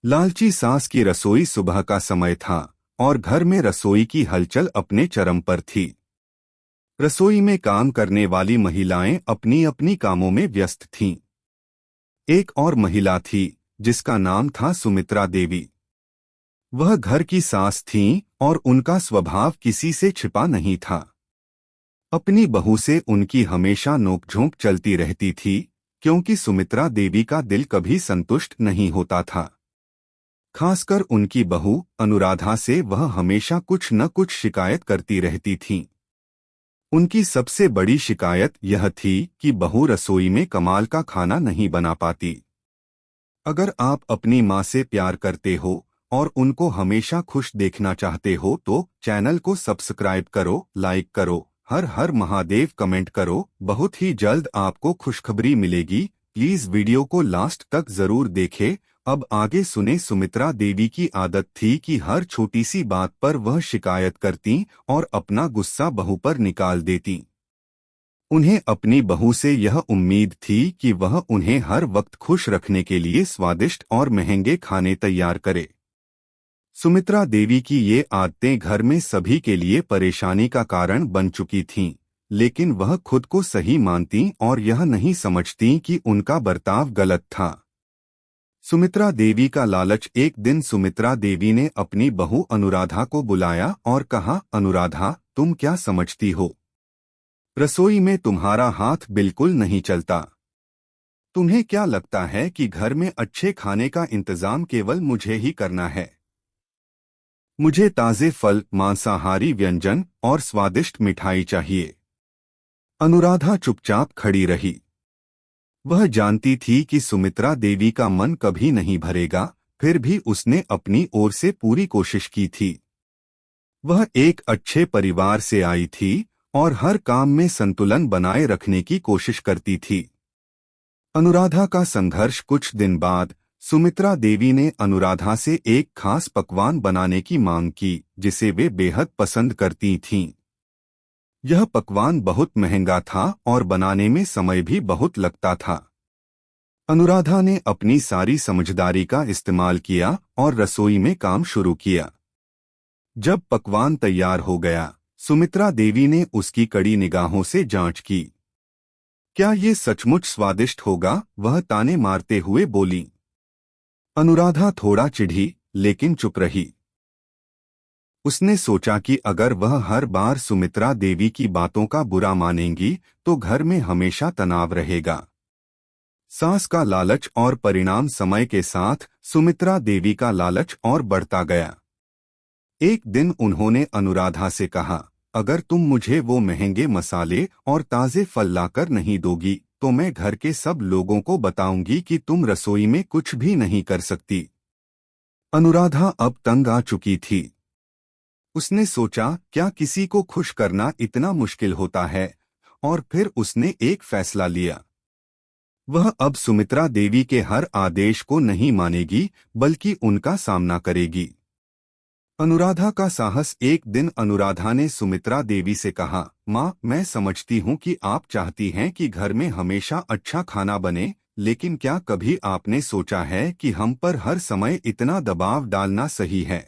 लालची सास की रसोई। सुबह का समय था और घर में रसोई की हलचल अपने चरम पर थी। रसोई में काम करने वाली महिलाएं अपनी अपनी कामों में व्यस्त थीं। एक और महिला थी जिसका नाम था सुमित्रा देवी। वह घर की सास थीं और उनका स्वभाव किसी से छिपा नहीं था। अपनी बहू से उनकी हमेशा नोकझोंक चलती रहती थी, क्योंकि सुमित्रा देवी का दिल कभी संतुष्ट नहीं होता था। खासकर उनकी बहू अनुराधा से वह हमेशा कुछ न कुछ शिकायत करती रहती थीं। उनकी सबसे बड़ी शिकायत यह थी कि बहू रसोई में कमाल का खाना नहीं बना पाती। अगर आप अपनी माँ से प्यार करते हो और उनको हमेशा खुश देखना चाहते हो तो चैनल को सब्सक्राइब करो, लाइक करो, हर हर महादेव कमेंट करो। बहुत ही जल्द आपको खुशखबरी मिलेगी। प्लीज वीडियो को लास्ट तक जरूर देखें। अब आगे सुने। सुमित्रा देवी की आदत थी कि हर छोटी सी बात पर वह शिकायत करती और अपना गुस्सा बहू पर निकाल देती। उन्हें अपनी बहू से यह उम्मीद थी कि वह उन्हें हर वक्त खुश रखने के लिए स्वादिष्ट और महंगे खाने तैयार करे। सुमित्रा देवी की ये आदतें घर में सभी के लिए परेशानी का कारण बन चुकी थीं, लेकिन वह खुद को सही मानती और यह नहीं समझती कि उनका बर्ताव गलत था। सुमित्रा देवी का लालच। एक दिन सुमित्रा देवी ने अपनी बहू अनुराधा को बुलाया और कहा, अनुराधा, तुम क्या समझती हो? रसोई में तुम्हारा हाथ बिल्कुल नहीं चलता। तुम्हें क्या लगता है कि घर में अच्छे खाने का इंतजाम केवल मुझे ही करना है? मुझे ताजे फल, मांसाहारी व्यंजन और स्वादिष्ट मिठाई चाहिए। अनुराधा चुपचाप खड़ी रही। वह जानती थी कि सुमित्रा देवी का मन कभी नहीं भरेगा, फिर भी उसने अपनी ओर से पूरी कोशिश की थी। वह एक अच्छे परिवार से आई थी और हर काम में संतुलन बनाए रखने की कोशिश करती थी। अनुराधा का संघर्ष। कुछ दिन बाद सुमित्रा देवी ने अनुराधा से एक खास पकवान बनाने की मांग की, जिसे वे बेहद पसंद करती थीं। यह पकवान बहुत महंगा था और बनाने में समय भी बहुत लगता था। अनुराधा ने अपनी सारी समझदारी का इस्तेमाल किया और रसोई में काम शुरू किया। जब पकवान तैयार हो गया, सुमित्रा देवी ने उसकी कड़ी निगाहों से जांच की। क्या ये सचमुच स्वादिष्ट होगा? वह ताने मारते हुए बोली। अनुराधा थोड़ा चिढ़ी, लेकिन चुप रही। उसने सोचा कि अगर वह हर बार सुमित्रा देवी की बातों का बुरा मानेंगी तो घर में हमेशा तनाव रहेगा। सास का लालच और परिणाम। समय के साथ सुमित्रा देवी का लालच और बढ़ता गया। एक दिन उन्होंने अनुराधा से कहा, अगर तुम मुझे वो महंगे मसाले और ताजे फल लाकर नहीं दोगी तो मैं घर के सब लोगों को बताऊंगी कि तुम रसोई में कुछ भी नहीं कर सकती। अनुराधा अब तंग आ चुकी थी। उसने सोचा, क्या किसी को खुश करना इतना मुश्किल होता है? और फिर उसने एक फैसला लिया। वह अब सुमित्रा देवी के हर आदेश को नहीं मानेगी, बल्कि उनका सामना करेगी। अनुराधा का साहस। एक दिन अनुराधा ने सुमित्रा देवी से कहा, माँ, मैं समझती हूँ कि आप चाहती हैं कि घर में हमेशा अच्छा खाना बने, लेकिन क्या कभी आपने सोचा है कि हम पर हर समय इतना दबाव डालना सही है?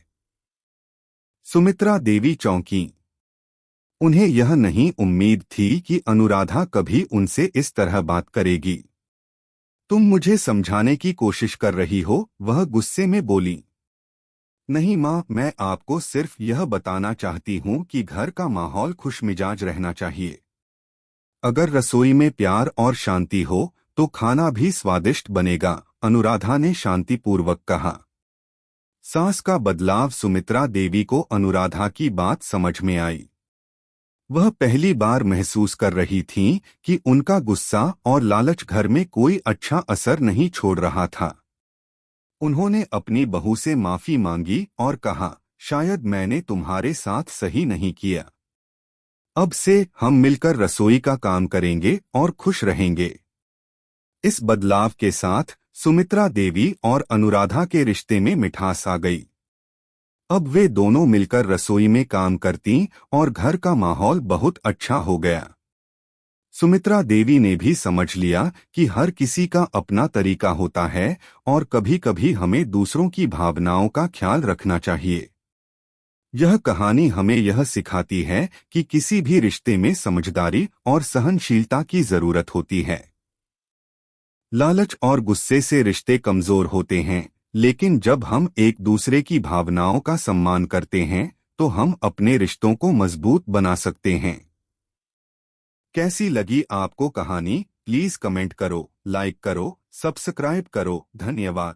सुमित्रा देवी चौंकी। उन्हें यह नहीं उम्मीद थी कि अनुराधा कभी उनसे इस तरह बात करेगी। तुम मुझे समझाने की कोशिश कर रही हो? वह गुस्से में बोली। नहीं माँ, मैं आपको सिर्फ यह बताना चाहती हूँ कि घर का माहौल खुशमिजाज रहना चाहिए। अगर रसोई में प्यार और शांति हो तो खाना भी स्वादिष्ट बनेगा, अनुराधा ने शांतिपूर्वक कहा। सास का बदलाव। सुमित्रा देवी को अनुराधा की बात समझ में आई। वह पहली बार महसूस कर रही थीं कि उनका गुस्सा और लालच घर में कोई अच्छा असर नहीं छोड़ रहा था। उन्होंने अपनी बहू से माफी मांगी और कहा, शायद मैंने तुम्हारे साथ सही नहीं किया। अब से हम मिलकर रसोई का काम करेंगे और खुश रहेंगे। इस बदलाव के साथ सुमित्रा देवी और अनुराधा के रिश्ते में मिठास आ गई। अब वे दोनों मिलकर रसोई में काम करती और घर का माहौल बहुत अच्छा हो गया। सुमित्रा देवी ने भी समझ लिया कि हर किसी का अपना तरीका होता है और कभी-कभी हमें दूसरों की भावनाओं का ख्याल रखना चाहिए। यह कहानी हमें यह सिखाती है कि किसी भी रिश्ते में समझदारी और सहनशीलता की जरूरत होती है। लालच और गुस्से से रिश्ते कमजोर होते हैं, लेकिन जब हम एक दूसरे की भावनाओं का सम्मान करते हैं तो हम अपने रिश्तों को मजबूत बना सकते हैं। कैसी लगी आपको कहानी? प्लीज कमेंट करो, लाइक करो, सब्सक्राइब करो। धन्यवाद।